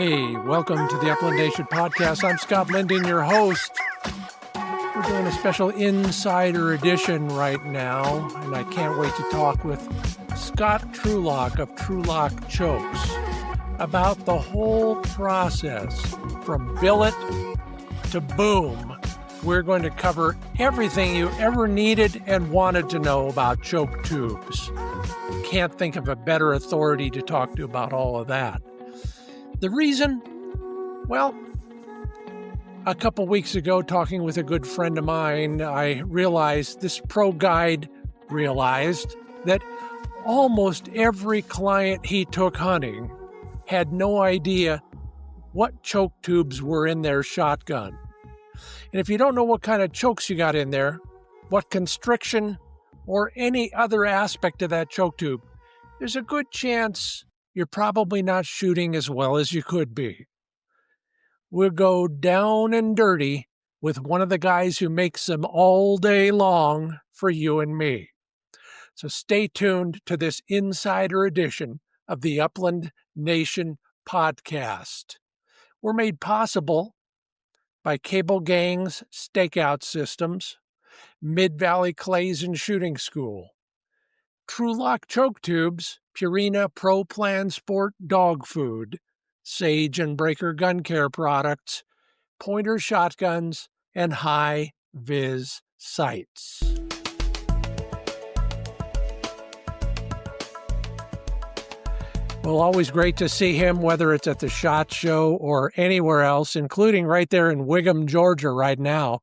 Hey, welcome to the Upland Nation podcast. I'm Scott Linden, your host. We're doing a special insider edition right now, and I can't wait to talk with Scott Trulock of Trulock Chokes about the whole process from billet to boom. We're going to cover everything you ever needed and wanted to know about choke tubes. Can't think of a better authority to talk to about all of that. The reason? Well, a couple weeks ago, talking with a good friend of mine, I realized this pro guide realized that almost every client he took hunting had no idea what choke tubes were in their shotgun. And if you don't know what kind of chokes you got in there, what constriction, or any other aspect of that choke tube, there's a good chance you're probably not shooting as well as you could be. We'll go down and dirty with one of the guys who makes them all day long for you and me. So stay tuned to this insider edition of the Upland Nation podcast. We're made possible by CableGangz Stakeout Systems, Mid-Valley Clays and Shooting School, Trulock Choke Tubes, Purina Pro Plan Sport Dog Food, Sage and Breaker Gun Care Products, Pointer Shotguns, and High Vis Sights. Well, always great to see him, whether it's at the SHOT Show or anywhere else, including right there in Wigham, Georgia right now.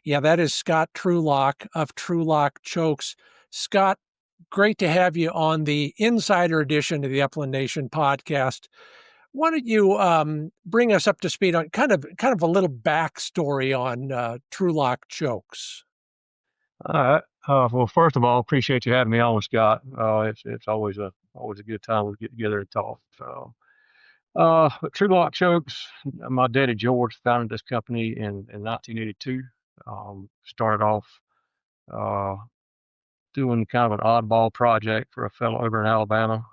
Yeah, that is Scott Trulock of Trulock Chokes. Scott, great to have you on the Insider edition of the Upland Nation podcast. Why don't you bring us up to speed on kind of a little backstory on Trulock Chokes? All right. Well, first of all, appreciate you having me on, Scott. It's always a good time to get together and talk. So, Trulock Chokes, my daddy George founded this company in 1982. Started off doing kind of an oddball project for a fellow over in Alabama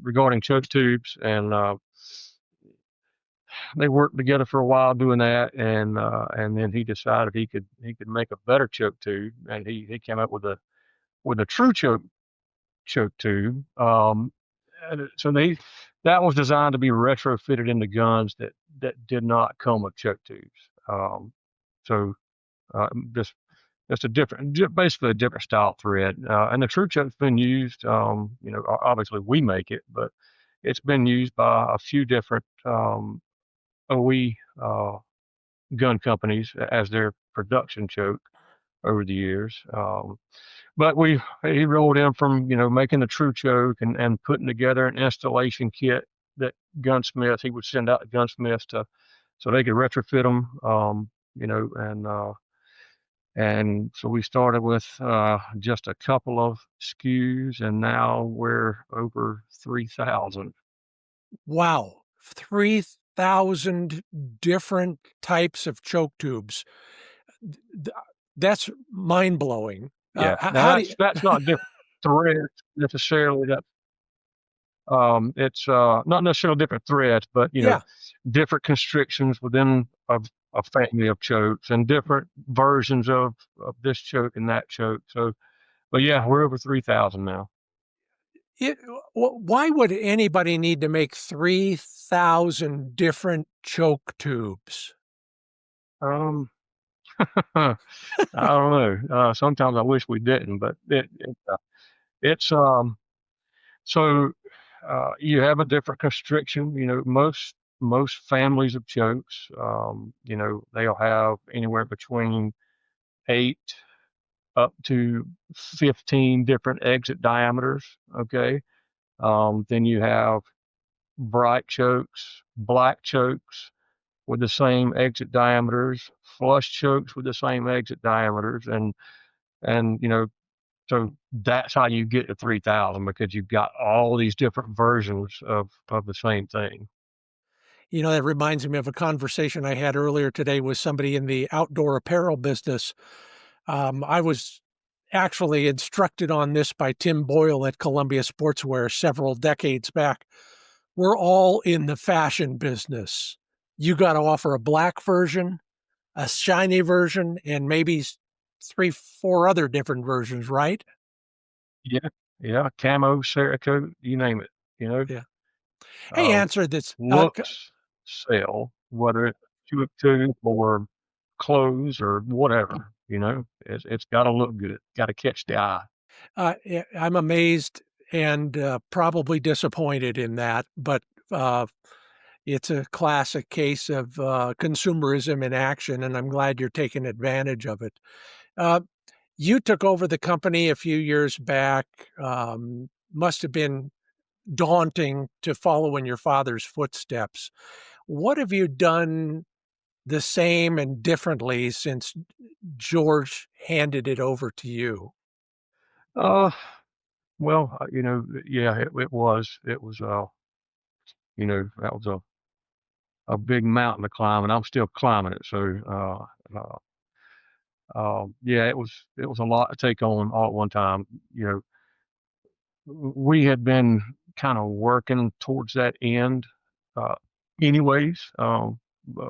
regarding choke tubes, and they worked together for a while doing that, and then he decided he could make a better choke tube, and he came up with a true choke tube. That was designed to be retrofitted into guns that did not come with choke tubes. Just basically a different style thread. And the true choke's been used, obviously we make it, but it's been used by a few different OE gun companies as their production choke over the years. But he rolled in from, making the true choke and putting together an installation kit that gunsmiths, he would send out to gunsmiths so they could retrofit them, and so we started with just a couple of SKUs, and now we're over 3,000. Wow, 3,000 different types of choke tubes. That's mind-blowing. Yeah, that's not different threads necessarily. It's not necessarily different threads, but different constrictions within a family of chokes and different versions of this choke and that choke. So, but yeah, we're over 3,000 now. Why would anybody need to make 3,000 different choke tubes? I don't know. Sometimes I wish we didn't, but it's so you have a different constriction. Most families of chokes, they'll have anywhere between 8 up to 15 different exit diameters. Okay. Then you have bright chokes, black chokes with the same exit diameters, flush chokes with the same exit diameters, and so that's how you get to 3,000, because you've got all these different versions of the same thing. That reminds me of a conversation I had earlier today with somebody in the outdoor apparel business. I was actually instructed on this by Tim Boyle at Columbia Sportswear several decades back. we're all in the fashion business. You got to offer a black version, a shiny version, and maybe 3, 4 other different versions, right? Yeah, yeah, camo, Cerakote, you name it. You know, Yeah. Hey, uh, answer this. looks sell, whether it's tube or clothes or whatever. You know, it's got to look good, got to catch the eye. I'm amazed and probably disappointed in that, but uh, it's a classic case of consumerism in action, and I'm glad you're taking advantage of it. Uh, you took over the company a few years back. Must have been daunting to follow in your father's footsteps. What have you done the same and differently since George handed it over to you? Uh, well, yeah, it was, that was a big mountain to climb, and I'm still climbing it. So, yeah, it was a lot to take on all at one time. You know, we had been kind of working towards that end, uh, anyways,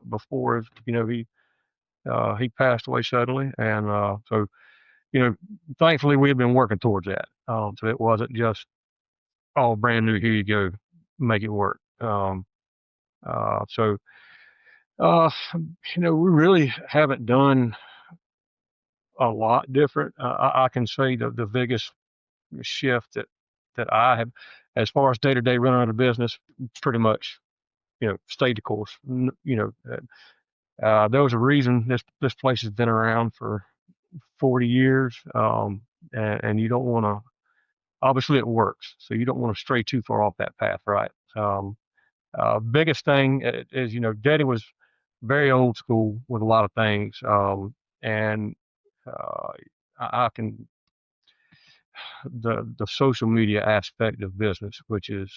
before he passed away suddenly, and so thankfully we had been working towards that. So it wasn't just all brand new. Here you go, make it work. So we really haven't done a lot different. I can say the biggest shift that I have, as far as day to day running of the business, pretty much stayed the course. There was a reason this place has been around for 40 years, and you don't want to. Obviously, it works, so you don't want to stray too far off that path, right? Biggest thing is, Daddy was very old school with a lot of things, and uh, I can the social media aspect of business, which is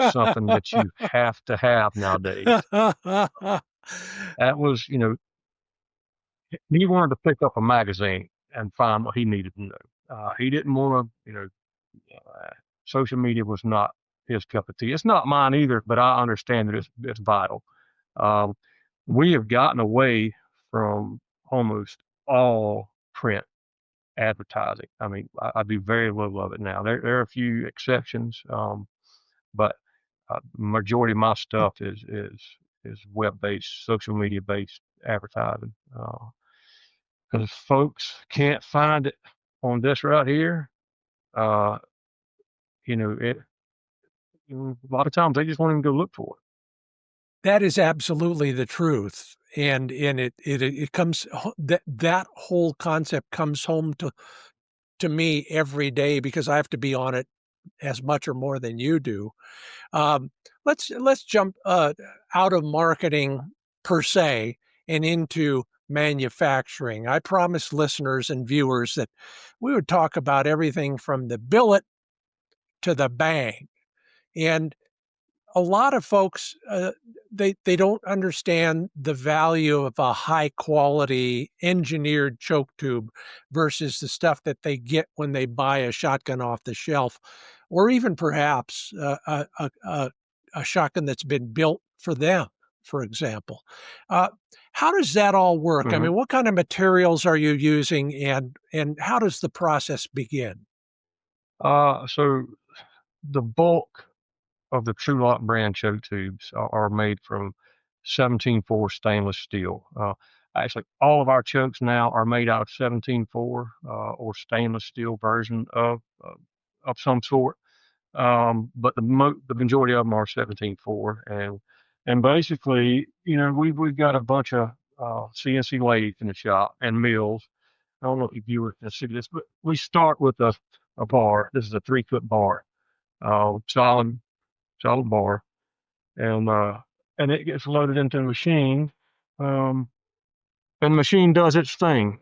something that you have to have nowadays. That was he wanted to pick up a magazine and find what he needed to know. He didn't want to social media was not his cup of tea. It's not mine either, but I understand that it's vital. Um, we have gotten away from almost all print advertising. I mean, I do very little of it now. There are a few exceptions, but majority of my stuff is web based, social media based advertising. Because folks can't find it on this right here, uh, it. A lot of times they just won't even go look for it. That is absolutely the truth, and it comes that whole concept comes home to me every day because I have to be on it as much or more than you do. Um, let's jump out of marketing per se and into manufacturing. I promised listeners and viewers that we would talk about everything from the billet to the bang, and a lot of folks they don't understand the value of a high quality engineered choke tube versus the stuff that they get when they buy a shotgun off the shelf, or even perhaps a shotgun that's been built for them, for example. Uh, how does that all work? I Hmm. mean, what kind of materials are you using, and how does the process begin? So the bulk of the Trulock brand choke tubes are made from 17.4 stainless steel. Actually, all of our chokes now are made out of 17.4 or stainless steel version of some sort. But the majority of them are 17.4, and basically, we've got a bunch of CNC lathes in the shop and mills. I don't know if you viewers can see this, but we start with a bar. This is a 3 foot bar, solid bar, and it gets loaded into the machine, um, and the machine does its thing.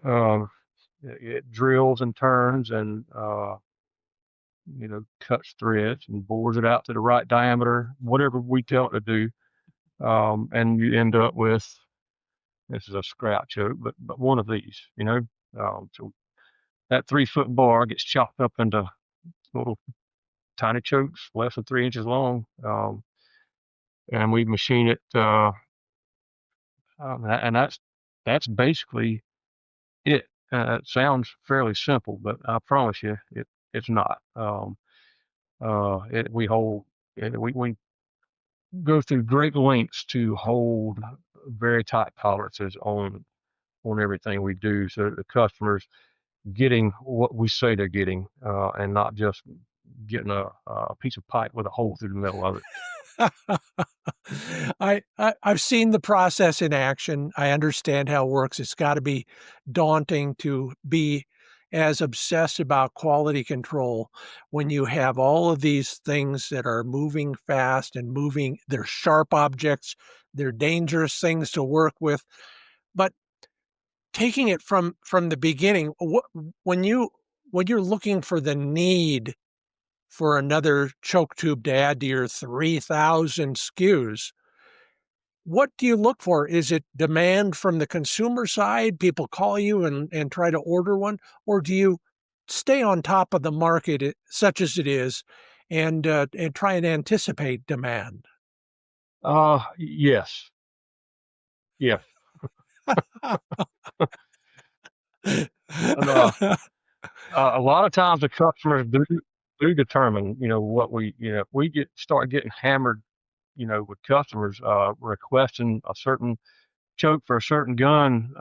It drills and turns and cuts threads and bores it out to the right diameter, whatever we tell it to do, and you end up with this is a scrap choke, but one of these, so that 3 foot bar gets chopped up into little tiny chokes, less than 3 inches long. and we machine it. And that's basically it. It sounds fairly simple, but I promise you, it's not. We hold we go through great lengths to hold very tight tolerances on everything we do, so that the customers getting what we say they're getting, and not just getting a piece of pipe with a hole through the middle of it. I've seen the process in action. I understand how it works. It's got to be daunting to be as obsessed about quality control when you have all of these things that are moving fast and moving. They're sharp objects. They're dangerous things to work with. But taking it from the beginning, when you when you're looking for the need for another choke tube to add to your 3,000 SKUs, what do you look for? Is it demand from the consumer side? People call you and try to order one? Or do you stay on top of the market, such as it is, and try and anticipate demand? Yes, yes, and a lot of times the customers do determine, what if we start getting hammered, with customers requesting a certain choke for a certain gun,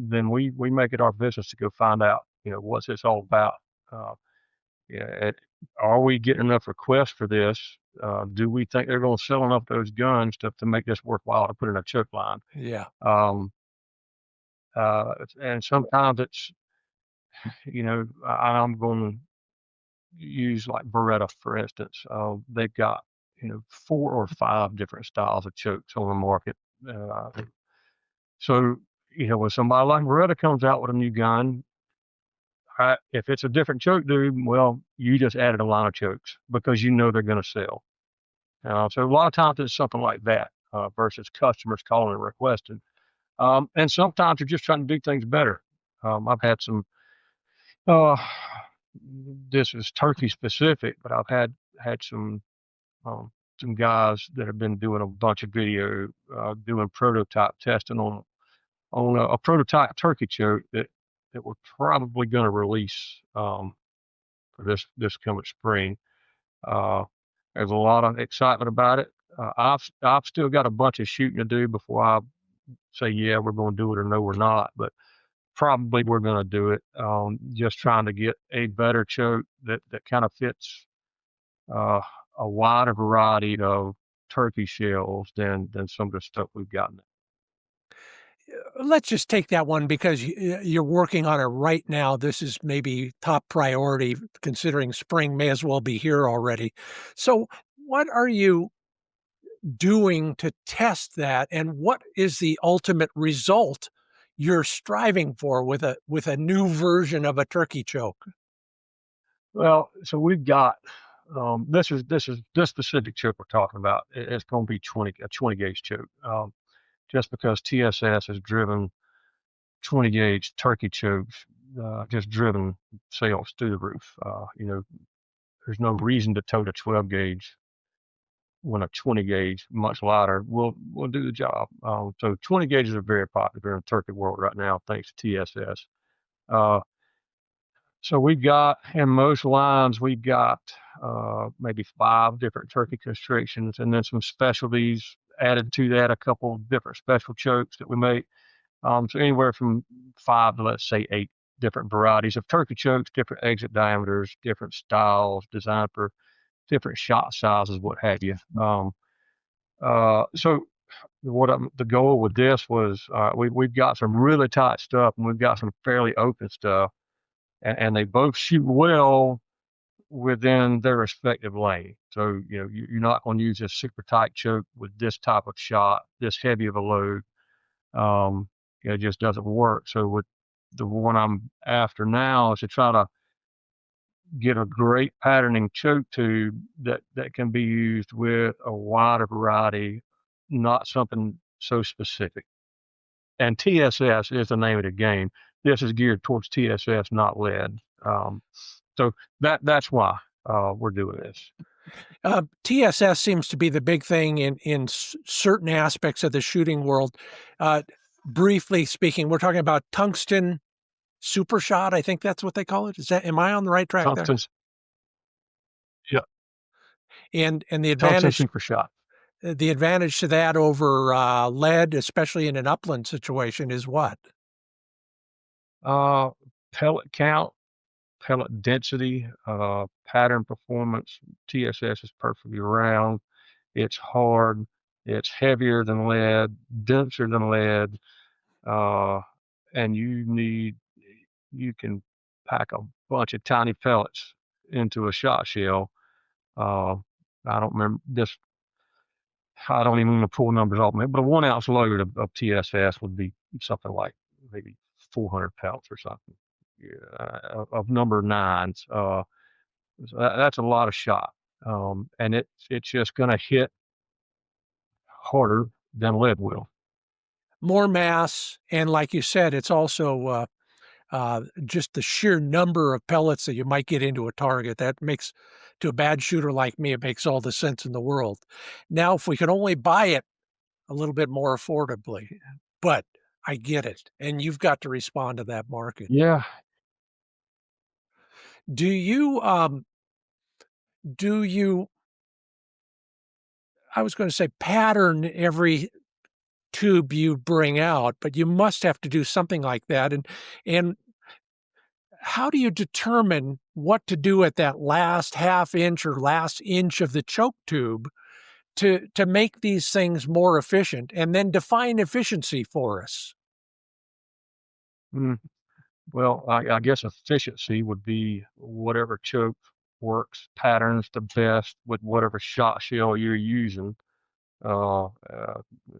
then we make it our business to go find out, what's this all about. Uh, yeah, are we getting enough requests for this? Do we think they're going to sell enough of those guns to make this worthwhile to put in a choke line? Yeah. Um, and sometimes it's, I'm going to use like Beretta, for instance. They've got, 4 or 5 different styles of chokes on the market. Uh, so, when somebody like Beretta comes out with a new gun, if it's a different choke dude, well, you just added a line of chokes because you know they're going to sell. So a lot of times it's something like that, versus customers calling and requesting. And sometimes you're just trying to do things better. I've had uh, this is turkey specific, but I've had some guys that have been doing a bunch of video, doing prototype testing on a prototype turkey choke that we're probably going to release, for this coming spring. Uh, there's a lot of excitement about it. I've still got a bunch of shooting to do before I say, yeah, we're going to do it, or no, we're not. But probably we're going to do it. Just trying to get a better choke that kind of fits, uh, a wider variety of turkey shells than some of the stuff we've gotten. Let's just take that one because you're working on it right now. This is maybe top priority considering spring may as well be here already. So, what are you doing to test that, and what is the ultimate result you're striving for with a new version of a turkey choke? Well, so we've got, this specific choke we're talking about. It's going to be a 20 gauge choke. Just because TSS has driven 20 gauge turkey chokes, just driven sales through the roof. There's no reason to tote a 12 gauge when a 20 gauge, much lighter, will do the job. So 20 gauges are very popular in the turkey world right now, thanks to TSS. Uh, so we've got, in most lines, we've got, maybe 5 different turkey constrictions, and then some specialties added to that, a couple of different special chokes that we make. So anywhere from 5 to, let's say, 8 different varieties of turkey chokes, different exit diameters, different styles, designed for different shot sizes, what have you. So the goal with this was, we've got some really tight stuff, and we've got some fairly open stuff, and they both shoot well within their respective lane. So you're not going to use this super tight choke with this type of shot, this heavy of a load. It just doesn't work. So with the one I'm after now is to try to get a great patterning choke tube that can be used with a wider variety, not something so specific. And TSS is the name of the game. This is geared towards TSS, not lead. So that's why, we're doing this. TSS seems to be the big thing in certain aspects of the shooting world. Briefly speaking, we're talking about tungsten super shot. I think that's what they call it. Am I on the right track there? Tungsten's, yeah, And the tungsten advantage super shot. the advantage to that over lead, especially in an upland situation, is what? Pellet count, pellet density, pattern performance. TSS is perfectly round. It's hard. It's heavier than lead, denser than lead, and you can pack a bunch of tiny pellets into a shot shell. Uh, I don't remember this. I don't even want to pull numbers off me, but a 1 ounce load of TSS would be something like maybe 400 pellets or something. Yeah, of number nines. So that's a lot of shot, and it's just going to hit harder than lead will. More mass, and like you said, it's also just the sheer number of pellets that you might get into a target. That makes, to a bad shooter like me, it makes all the sense in the world. Now, if we could only buy it a little bit more affordably, but I get it, and you've got to respond to that market. Yeah, Do you? Do you? I was going to say pattern every tube you bring out, but you must have to do something like that. And how do you determine what to do at that last half inch or last inch of the choke tube to make these things more efficient, and then define efficiency for us? mm, well, I guess efficiency would be whatever choke works patterns the best with whatever shot shell you're using.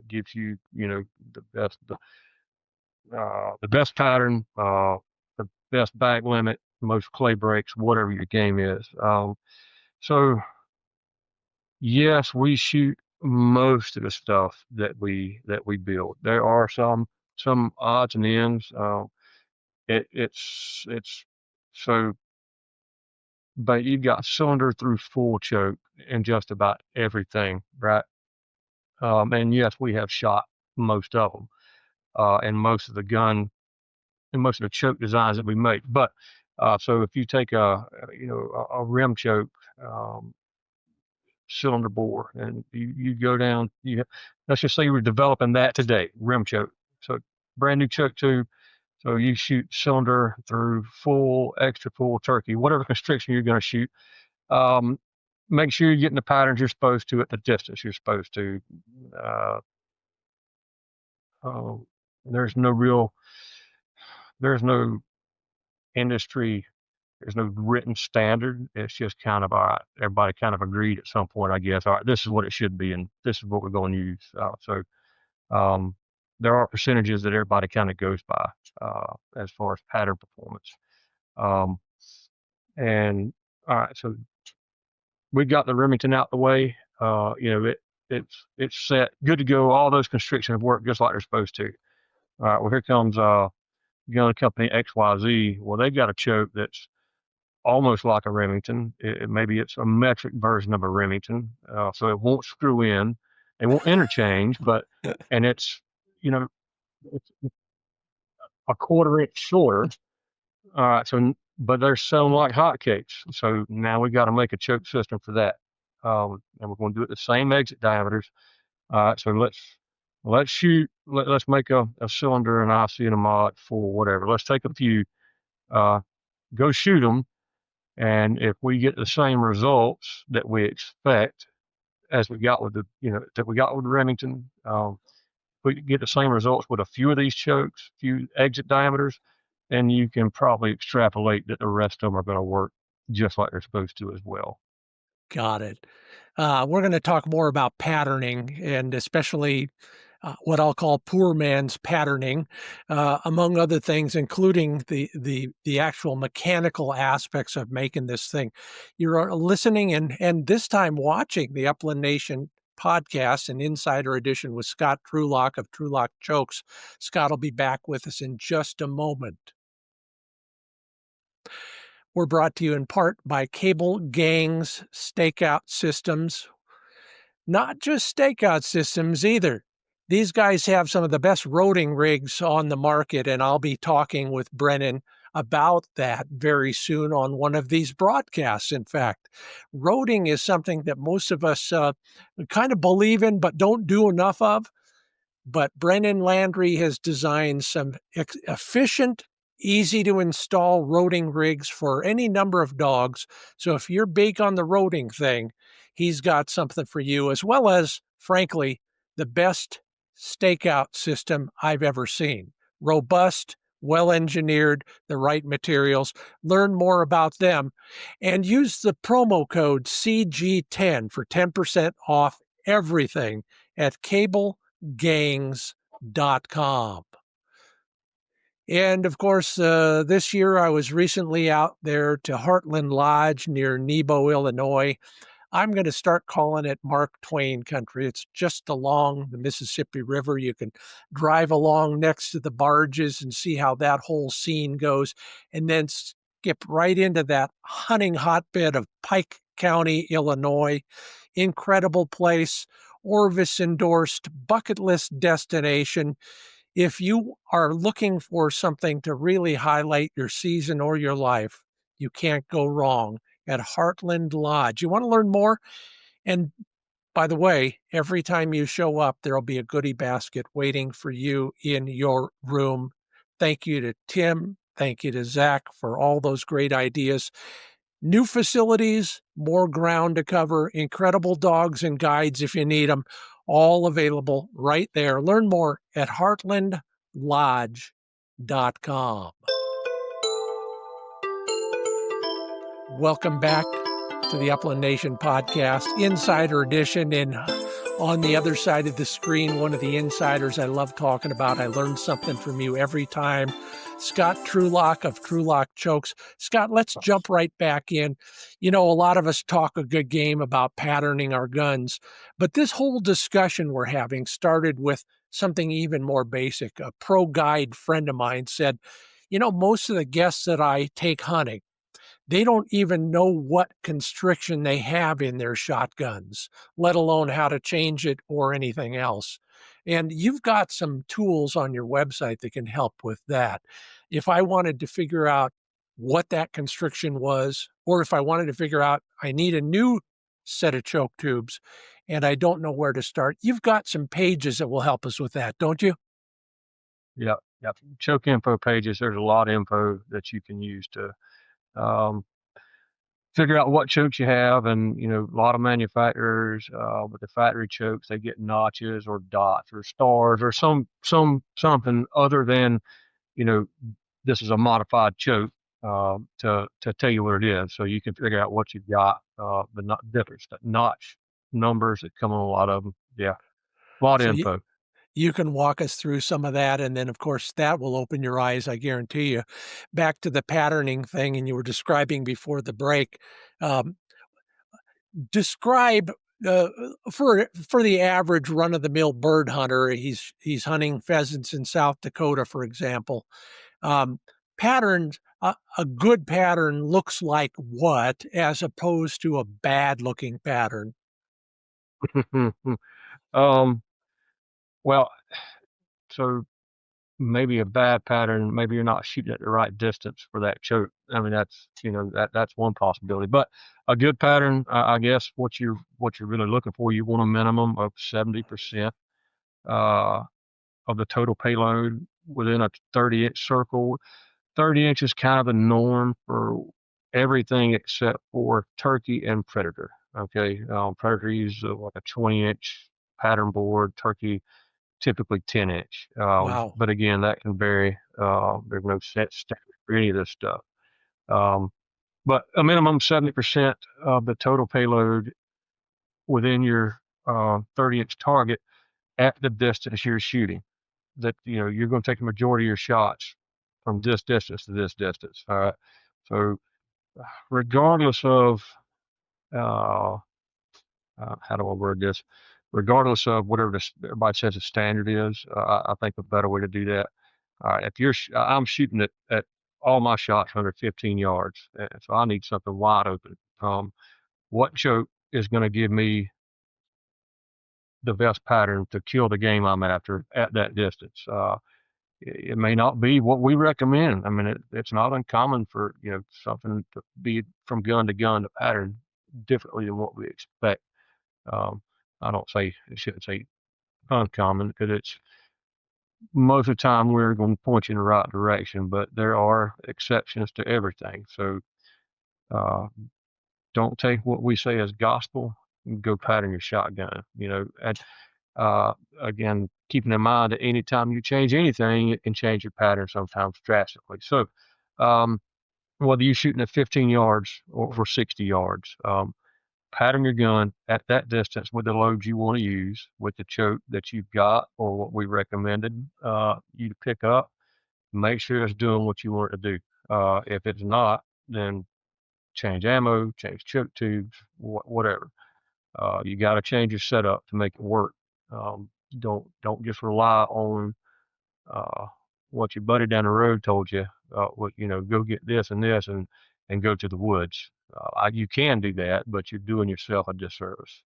Gives you, the best, the best pattern, the best back limit, most clay breaks, whatever your game is. So yes, we shoot most of the stuff that we build. There are some odds and ends. It's so, but you've got cylinder through full choke in just about everything, right? And yes, we have shot most of them, and most of the gun and most of the choke designs that we make. But so if you take a rim choke, um, cylinder bore, and you go down, let's just say you were developing that today, rim choke. So brand new choke tube. So you shoot cylinder through full, extra full turkey, whatever constriction you're going to shoot. Um, Make sure you're getting the patterns you're supposed to at the distance you're supposed to. Uh, uh, there's no real, there's no industry, there's no written standard. It's just kind of, all right, everybody kind of agreed at some point, I guess, all right, this is what it should be, and this is what we're going to use. So um, there are percentages that everybody kind of goes by as far as pattern performance. Um, and all right, so we got the Remington out the way. It's set, good to go. All those constrictions work just like they're supposed to. All right, well, here comes gun company XYZ. Well, they've got a choke that's almost like a Remington. Maybe it's a metric version of a Remington, so it won't screw in. It won't interchange, and you know, it's a quarter-inch shorter. All right, so but they're selling like hotcakes. So now we got to make a choke system for that, and we're going to do it the same exit diameters. All right, so let's shoot. Let's make a cylinder, an IC, and a mod for whatever. Let's take a few, go shoot them, and if we get the same results that we expect as we got with that we got with the Remington, we get the same results with a few of these chokes, few exit diameters, and you can probably extrapolate that the rest of them are going to work just like they're supposed to as well. Got it. We're going to talk more about patterning, and especially what I'll call poor man's patterning, among other things, including the actual mechanical aspects of making this thing. You're listening and this time watching the Upland Nation podcast, an insider edition with Scott Trulock of Trulock Chokes. Scott will be back with us in just a moment. We're brought to you in part by CableGangz Stakeout Systems. Not just stakeout systems either. These guys have some of the best roading rigs on the market, and I'll be talking with Brennan about that very soon on one of these broadcasts. In fact, roading is something that most of us kind of believe in but don't do enough of. But Brennan Landry has designed some efficient, easy to install roading rigs for any number of dogs. So if you're big on the roading thing, he's got something for you, as well as, frankly, the best stakeout system I've ever seen. Robust, well engineered, the right materials. Learn more about them and use the promo code CG10 for 10% off everything at CableGangz.com. And of course, this year I was recently out there to Heartland Lodge near Nebo, Illinois. I'm going to start calling it Mark Twain country. It's just along the Mississippi River. You can drive along next to the barges and see how that whole scene goes, and then skip right into that hunting hotbed of Pike County, Illinois. Incredible place. Orvis endorsed bucket list destination. If you are looking for something to really highlight your season or your life, you can't go wrong at Heartland Lodge. You want to learn more? And by the way, every time you show up, there'll be a goodie basket waiting for you in your room. Thank you to Tim. Thank you to Zach for all those great ideas. New facilities, more ground to cover, incredible dogs and guides if you need them, all available right there. Learn more at heartlandlodge.com. Welcome back to the Upland Nation podcast, Insider Edition. And on the other side of the screen, one of the insiders I love talking about. I learn something from you every time. Scott Trulock of Trulock Chokes. Scott, let's jump right back in. You know, a lot of us talk a good game about patterning our guns, but this whole discussion we're having started with something even more basic. A pro guide friend of mine said, you know, most of the guests that I take hunting, they don't even know what constriction they have in their shotguns, let alone how to change it or anything else. And you've got some tools on your website that can help with that. If I wanted to figure out what that constriction was, or if I wanted to figure out I need a new set of choke tubes and I don't know where to start, you've got some pages that will help us with that, don't you? Yep. Choke info pages. There's a lot of info that you can use to figure out what chokes you have. And, you know, a lot of manufacturers with the factory chokes, they get notches or dots or stars or something other than, you know, this is a modified choke to tell you what it is. So you can figure out what you've got, the not difference, the notch numbers that come on a lot of them. Yeah, a lot of info. You can walk us through some of that. And then, of course, that will open your eyes, I guarantee you. Back to the patterning thing, and you were describing before the break. Describe for the average run-of-the-mill bird hunter, he's hunting pheasants in South Dakota, for example. Patterns, a good pattern looks like what, as opposed to a bad-looking pattern? Well, so maybe a bad pattern, maybe you're not shooting at the right distance for that choke. I mean, that's, you know, that's one possibility. But a good pattern, I guess what you're really looking for, you want a minimum of 70% of the total payload within a 30-inch circle. 30 inches is kind of the norm for everything except for turkey and predator. Okay, predator uses like a 20-inch pattern board. Turkey typically 10-inch. Wow. But again, that can vary. There's no set standard for any of this stuff. But a minimum 70% of the total payload within your 30-inch target at the distance you're shooting. That, you know, you're going to take the majority of your shots from this distance to this distance. All right. So regardless of how do I word this? Regardless of whatever everybody says the standard is, I think a better way to do that. All right, if I'm shooting at all my shots under 15 yards. So I need something wide open. What choke is going to give me the best pattern to kill the game I'm after at that distance? It may not be what we recommend. I mean, it's not uncommon for something to be from gun to gun to pattern differently than what we expect. Um, I shouldn't say uncommon, because it's most of the time we're going to point you in the right direction, but there are exceptions to everything. So uh, don't take what we say as gospel and go pattern your shotgun. And again, keeping in mind that anytime you change anything, it can change your pattern sometimes drastically. So whether you're shooting at 15 yards or for 60 yards, pattern your gun at that distance with the loads you want to use, with the choke that you've got or what we recommended you to pick up. Make sure it's doing what you want it to do. If it's not, then change ammo, change choke tubes, whatever. You got to change your setup to make it work. Don't just rely on uh, what your buddy down the road told you. Go get this and this and go to the woods. You can do that, but you're doing yourself a disservice.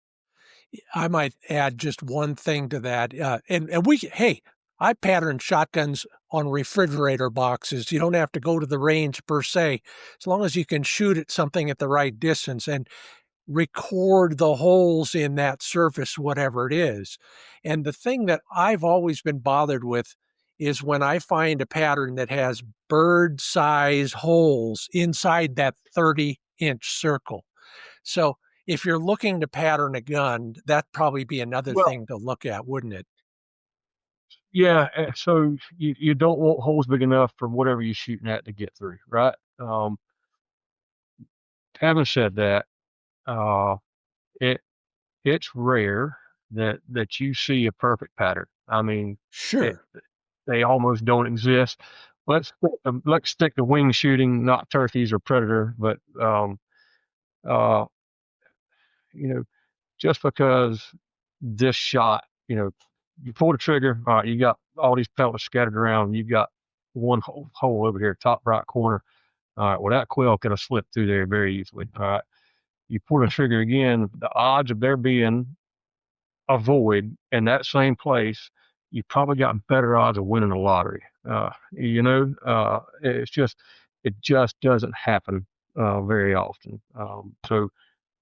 I might add just one thing to that. Hey, I pattern shotguns on refrigerator boxes. You don't have to go to the range per se, as long as you can shoot at something at the right distance and record the holes in that surface, whatever it is. And the thing that I've always been bothered with is when I find a pattern that has bird size holes inside that 30-inch circle. So if you're looking to pattern a gun, that'd probably be another Well, thing to look at, wouldn't it? yeah. So you don't want holes big enough for whatever you're shooting at to get through, right? Having said that, uh, it it's rare that you see a perfect pattern. I mean, it, Sure. they almost don't exist. Let's stick to wing shooting, not turkeys or predator, but uh, you know, just because this shot, you pull the trigger, all right, you got all these pellets scattered around, you got one hole over here, top right corner. All right, well, that quail could have slipped through there very easily. All right, you pull the trigger again, the odds of there being a void in that same place, you probably got better odds of winning the lottery. It just doesn't happen very often.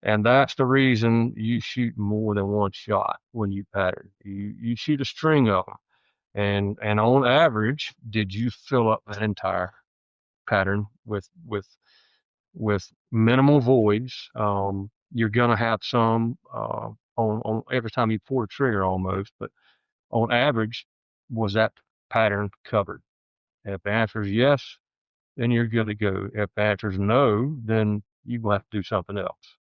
And that's the reason you shoot more than one shot when you pattern. You shoot a string of them, and on average, did you fill up that entire pattern with minimal voids? You're gonna have some on every time you pull the trigger almost, but on average, was that pattern covered? If the answer is yes, then you're good to go. If the answer is no, then you will have to do something else.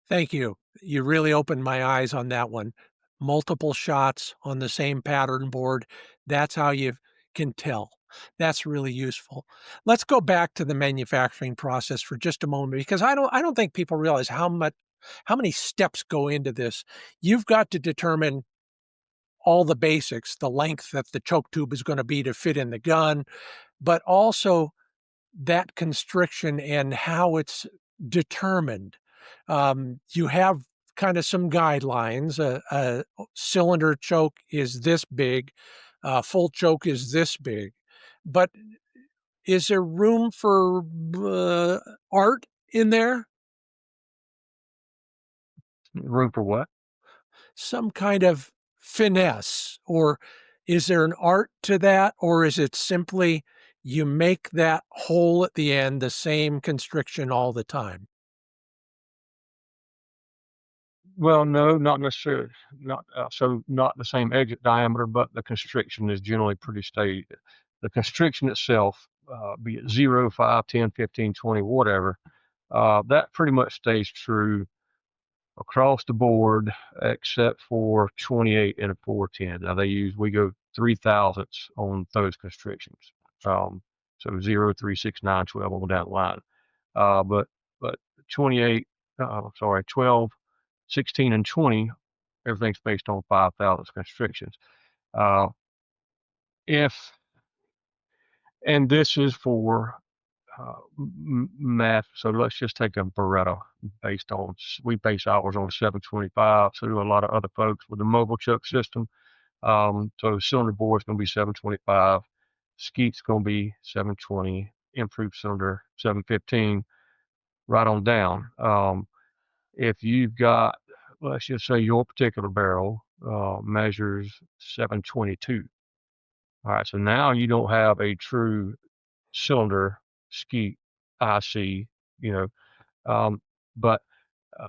Thank you. You really opened my eyes on that one. Multiple shots on the same pattern board. That's how you can tell. That's really useful. Let's go back to the manufacturing process for just a moment, because I don't think people realize how many steps go into this. You've got to determine all the basics, the length that the choke tube is going to be to fit in the gun, but also that constriction and how it's determined. You have kind of some guidelines. A cylinder choke is this big, full choke is this big. But is there room for art in there? Room for what? Some kind of finesse? Or is there an art to that? Or is it simply you make that hole at the end the same constriction all the time? Well, no, not necessarily. Not the same exit diameter, but the constriction is generally pretty steady. The constriction itself, be it 0, 5, 10, 15, 20, whatever, that pretty much stays true across the board, except for 28 and a 410. Now we go 3 thousandths on those constrictions. So 0, 3, 6, 9, 12 on down the line. But 28, 12, 16, and 20, everything's based on 5 thousandths constrictions. Uh, if and this is for math. So let's just take a Beretta we base ours on 725. So do a lot of other folks with the mobile chuck system. So cylinder bore is going to be 725. Skeet's going to be 720. Improved cylinder 715. Right on down. If you've got, let's just say your particular barrel measures 722. All right, so now you don't have a true cylinder skeet IC, you know. But uh,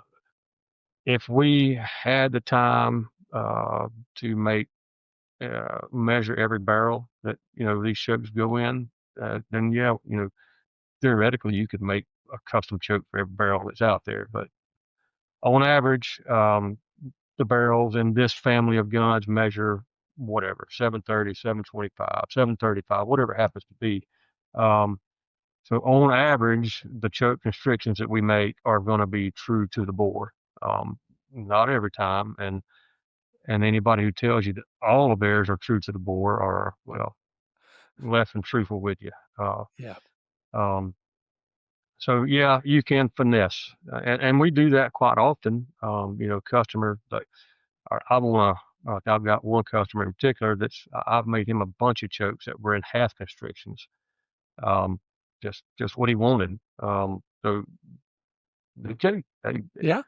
if we had the time to measure every barrel that these chokes go in, then yeah, theoretically you could make a custom choke for every barrel that's out there. But on average, the barrels in this family of guns measure whatever 730, 725, 735, whatever it happens to be. So on average, the choke constrictions that we make are going to be true to the bore. Not every time, and anybody who tells you that all the bears are true to the bore are, well, less than truthful with you. Yeah. So yeah, you can finesse, and we do that quite often. Customer like I've got one customer in particular I've made him a bunch of chokes that were in half constrictions. Just what he wanted. So okay, Yeah.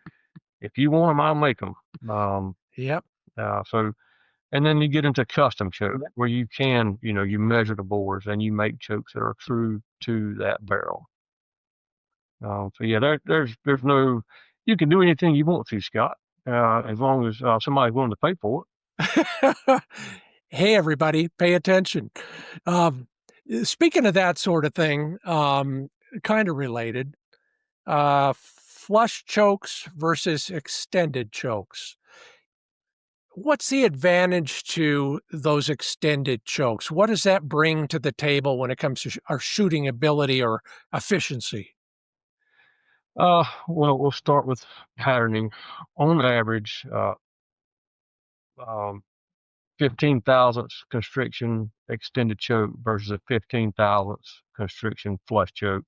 if you want them, I'll make them. Yep. So, and then you get into custom choke where you can, you measure the bores and you make chokes that are true to that barrel. So yeah, there's no, you can do anything you want to, Scott, as long as somebody's willing to pay for it. Hey, everybody, pay attention. Speaking of that sort of thing, kind of related, flush chokes versus extended chokes. What's the advantage to those extended chokes? What does that bring to the table when it comes to our shooting ability or efficiency? Well, we'll start with patterning. On average, 15 thousandths constriction extended choke versus a 15 thousandths constriction flush choke.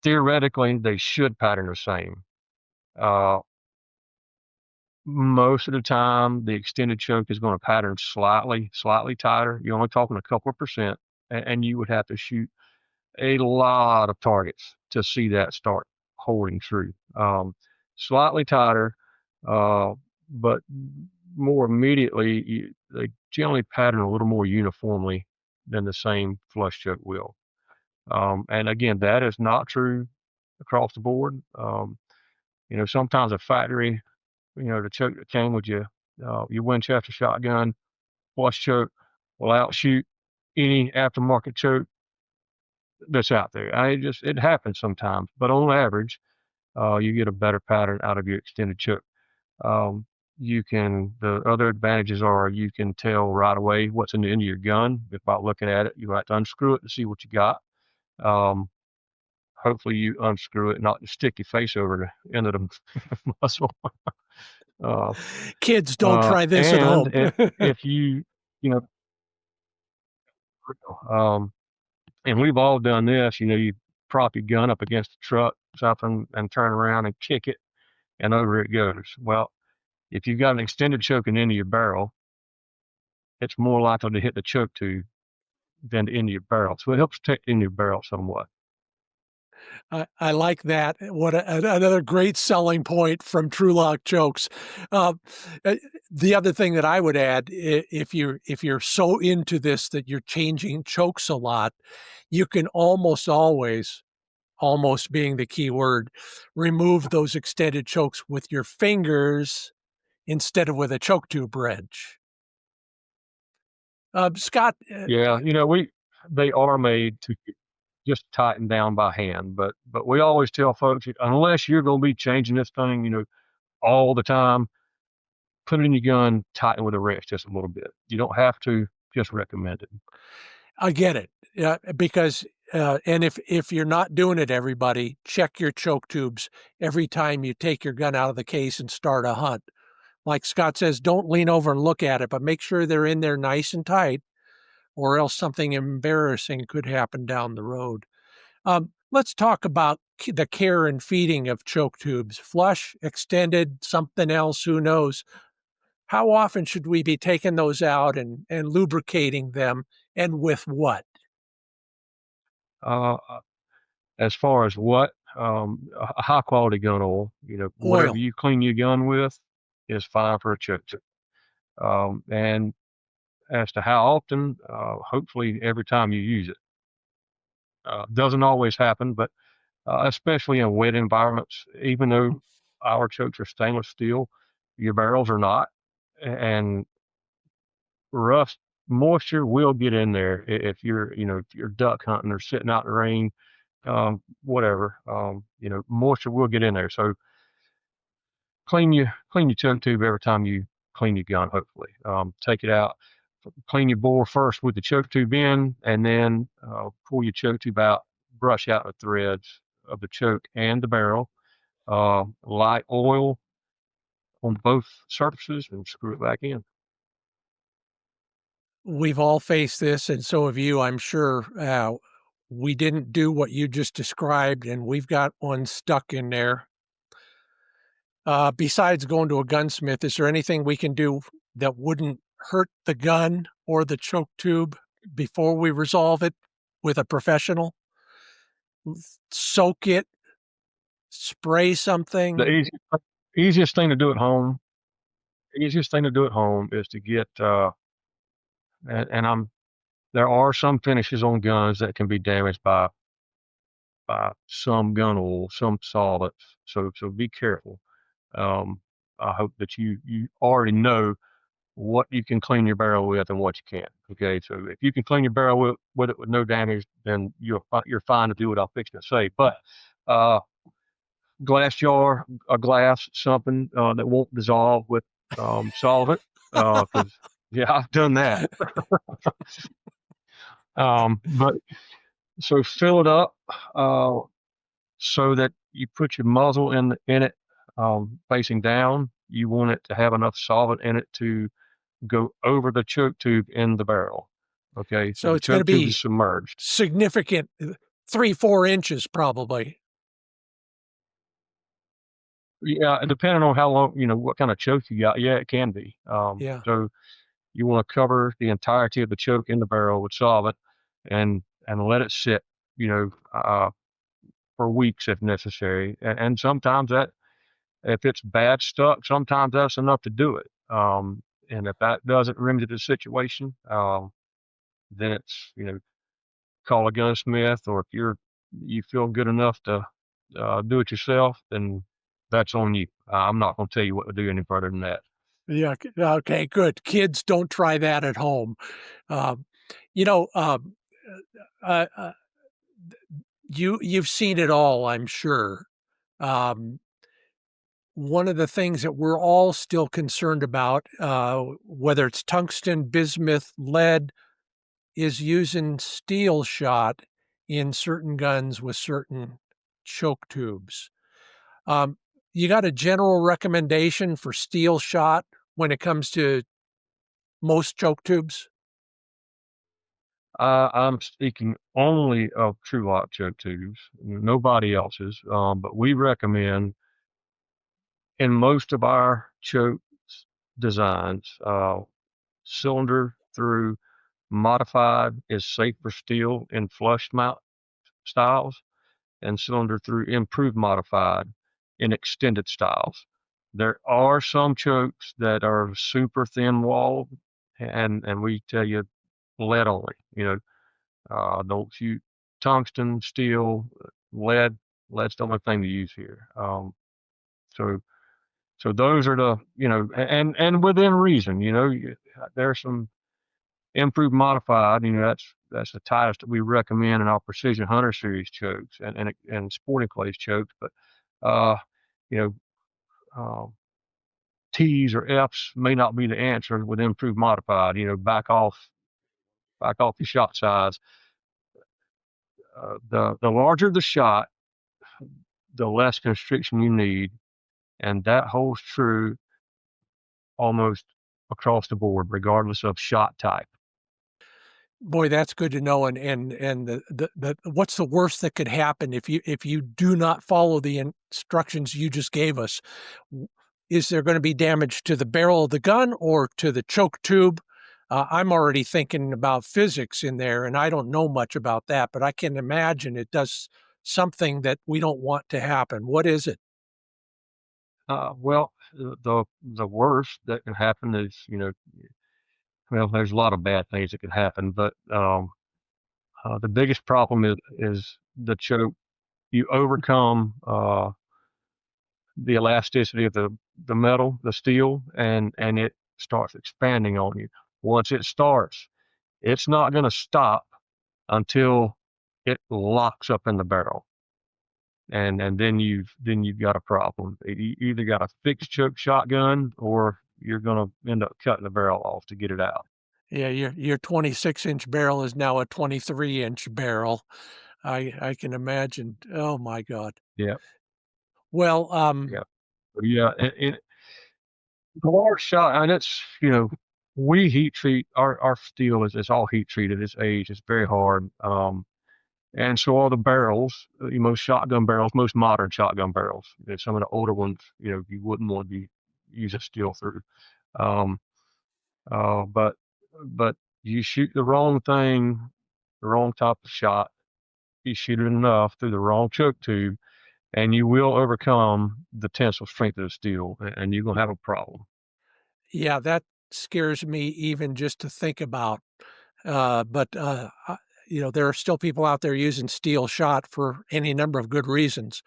Theoretically, they should pattern the same. Most of the time, the extended choke is going to pattern slightly tighter. You're only talking a couple of percent, and you would have to shoot a lot of targets to see that start holding true. Slightly tighter, but more immediately, they generally pattern a little more uniformly than the same flush choke will. And again, that is not true across the board. Sometimes a factory, the choke that came with your Winchester shotgun flush choke will outshoot any aftermarket choke that's out there. It happens sometimes, but on average, you get a better pattern out of your extended choke. The other advantages are you can tell right away what's in the end of your gun by looking at it. You have to unscrew it to see what you got. Hopefully you unscrew it, not stick your face over the end of the muzzle. Kids, don't try this at home. if you and we've all done this, you prop your gun up against the truck, something, and turn around and kick it, and over it goes. Well, if you've got an extended choke in the end of your barrel, it's more likely to hit the choke tube than the end of your barrel. So it helps protect the end of your barrel somewhat. I like that. What another great selling point from Trulock Chokes. The other thing that I would add, if you're so into this that you're changing chokes a lot, you can almost always, almost being the key word, remove those extended chokes with your fingers instead of with a choke tube wrench. Scott? Yeah, they are made to just tighten down by hand, but we always tell folks, unless you're going to be changing this thing, all the time, put it in your gun, tighten with a wrench just a little bit. You don't have to, just recommend it. I get it. Because and if you're not doing it, everybody, check your choke tubes every time you take your gun out of the case and start a hunt. Like Scott says, don't lean over and look at it, but make sure they're in there nice and tight, or else something embarrassing could happen down the road. Let's talk about the care and feeding of choke tubes. Flush, extended, something else, who knows? How often should we be taking those out and lubricating them, and with what? Uh, as far as what, a high quality gun oil, whatever Oil. you clean your gun with is fine for a choke tube. And as to how often, hopefully every time you use it. Doesn't always happen, but especially in wet environments, even though our chokes are stainless steel, your barrels are not, and rust moisture will get in there if you're duck hunting or sitting out in the rain, whatever. Moisture will get in there. So clean your choke tube every time you clean your gun. Hopefully, take it out, clean your bore first with the choke tube in, and then pull your choke tube out, brush out the threads of the choke and the barrel. Light oil on both surfaces and screw it back in. We've all faced this, and so have you, I'm sure. We didn't do what you just described, and we've got one stuck in there. Besides going to a gunsmith, is there anything we can do that wouldn't hurt the gun or the choke tube before we resolve it with a professional? Soak it, spray The something. easiest thing to do at home, easiest thing to do at home is to get, and there are some finishes on guns that can be damaged by some gun oil, some solvents. So be careful. Um, I hope that you already know what you can clean your barrel with and what you can't. Okay, so if you can clean your barrel with it with no damage, then you're fine to do what I'm fixing to say. But uh, glass jar, a glass, something that won't dissolve with solvent, because yeah, I've done that. But so fill it up uh, so that you put your muzzle in it facing down. You want it to have enough solvent in it to go over the choke tube in the barrel. Okay, so So the it's going to choke tube is be submerged. significant, 3-4 inches probably. Yeah, depending on how long, what kind of choke you got. Yeah, it can be. Yeah. So you want to cover the entirety of the choke in the barrel with solvent, and let it sit, you know, uh, for weeks if necessary. And sometimes that, if it's bad stuck, sometimes that's enough to do it. And if that doesn't remedy the situation, then it's, call a gunsmith, or if you feel good enough to do it yourself, then that's on you. I'm not going to tell you what to do any further than that. Yeah. Okay, good. Kids, don't try that at home. Um, you know, uh, uh, you've seen it all, I'm sure. Um, One of the things that we're all still concerned about, whether it's tungsten, bismuth, lead, is using steel shot in certain guns with certain choke tubes. Um, you got a general recommendation for steel shot when it comes to most choke tubes? I'm speaking only of Trulock choke tubes, nobody else's. But we recommend in most of our choke designs, cylinder through modified is safe for steel in flush mount styles, and cylinder through improved modified in extended styles. There are some chokes that are super thin walled, and we tell you lead only. Don't shoot tungsten, steel, lead. Lead's the only thing to use here. So so those are the, and within reason. There's some improved modified. That's the tightest that we recommend in our Precision Hunter Series chokes and sporting clays chokes. But uh, you know, um, T's or F's may not be the answer with improved modified. Back off your shot size. The larger the shot, the less constriction you need, and that holds true almost across the board, regardless of shot type. Boy, that's good to know. And the what's the worst that could happen if you do not follow the instructions you just gave us? Is there going to be damage to the barrel of the gun or to the choke tube? I'm already thinking about physics in there, and I don't know much about that, but I can imagine it does something that we don't want to happen. What is it? Well, the worst that can happen is, well, there's a lot of bad things that could happen, but the biggest problem is the choke. You overcome the elasticity of the metal, the steel, and it starts expanding on you. Once it starts, it's not going to stop until it locks up in the barrel, and then you've got a problem. You either got a fixed choke shotgun, or you're going to end up cutting the barrel off to get it out. Yeah, your 26-inch barrel is now a 23-inch barrel. I can imagine. Oh my God. Yeah, Well, yeah, yeah. The large shot, and it's, we heat treat our steel is all heat treated. It's aged. It's very hard. And so all the barrels, most shotgun barrels, most modern shotgun barrels, some of the older ones, you wouldn't want to be using steel through. Um, but you shoot the wrong thing, the wrong type of shot. You shoot it enough through the wrong choke tube, and you will overcome the tensile strength of the steel, and you're gonna have a problem. yeah, that scares me even just to think about. But there are still people out there using steel shot for any number of good reasons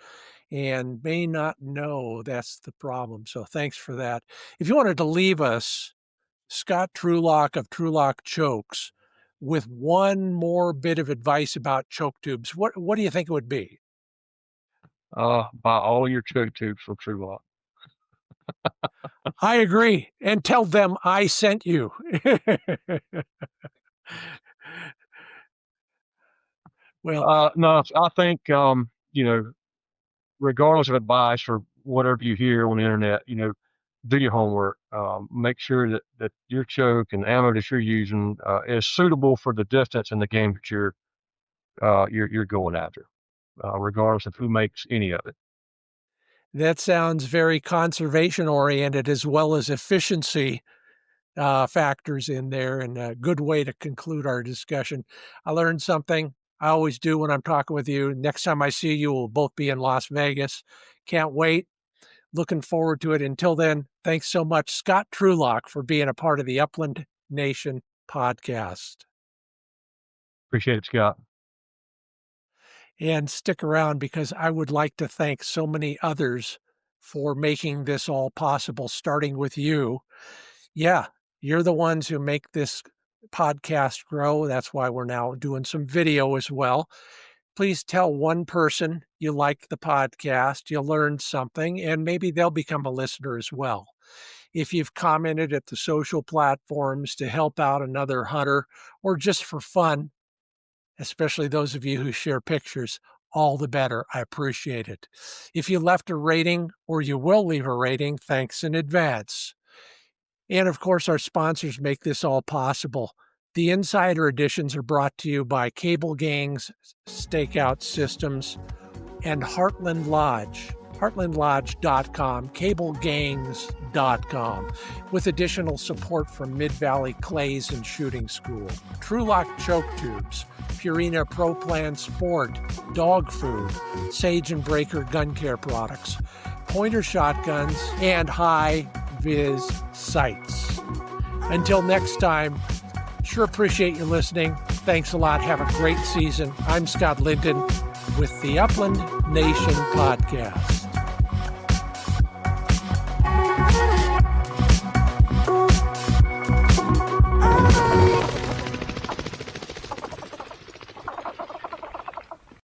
and may not know that's the problem. So thanks for that. If you wanted to leave us, Scott Trulock of Trulock Chokes, with one more bit of advice about choke tubes, what do you think it would be? Buy all your choke tubes from Trulock. I agree. And tell them I sent you. Well, No, I think, regardless of advice or whatever you hear on the internet, do your homework. Make sure that your choke and ammo that you're using is suitable for the distance and the game that you're going after, regardless of who makes any of it. that sounds very conservation oriented as well as efficiency factors in there, and a good way to conclude our discussion. I learned something. I always do when I'm talking with you. Next time I see you, we'll both be in Las Vegas. Can't wait. Looking forward to it. Until then, thanks so much, Scott Trulock, for being a part of the Upland Nation podcast. Appreciate it, Scott. And stick around because I would like to thank so many others for making this all possible, starting with you. Yeah, you're the ones who make this podcast grow. That's why we're now doing some video as well. Please tell one person you liked the podcast, you learned something, and maybe they'll become a listener as well. If you've commented at the social platforms to help out another hunter or just for fun, especially those of you who share pictures, all the better. I appreciate it. If you left a rating or you will leave a rating, thanks in advance. And of course, our sponsors make this all possible. The Insider Editions are brought to you by CableGangz Stakeout Systems and Heartland Lodge, heartlandlodge.com, CableGangz.com, with additional support from Mid-Valley Clays and Shooting School, Trulock Choke Tubes, Purina Pro Plan Sport, Dog Food, Sage and Breaker Gun Care Products, Pointer Shotguns, and High Viz Sights. Until next time, sure appreciate you listening. Thanks a lot. Have a great season. I'm Scott Linden with the Upland Nation Podcast.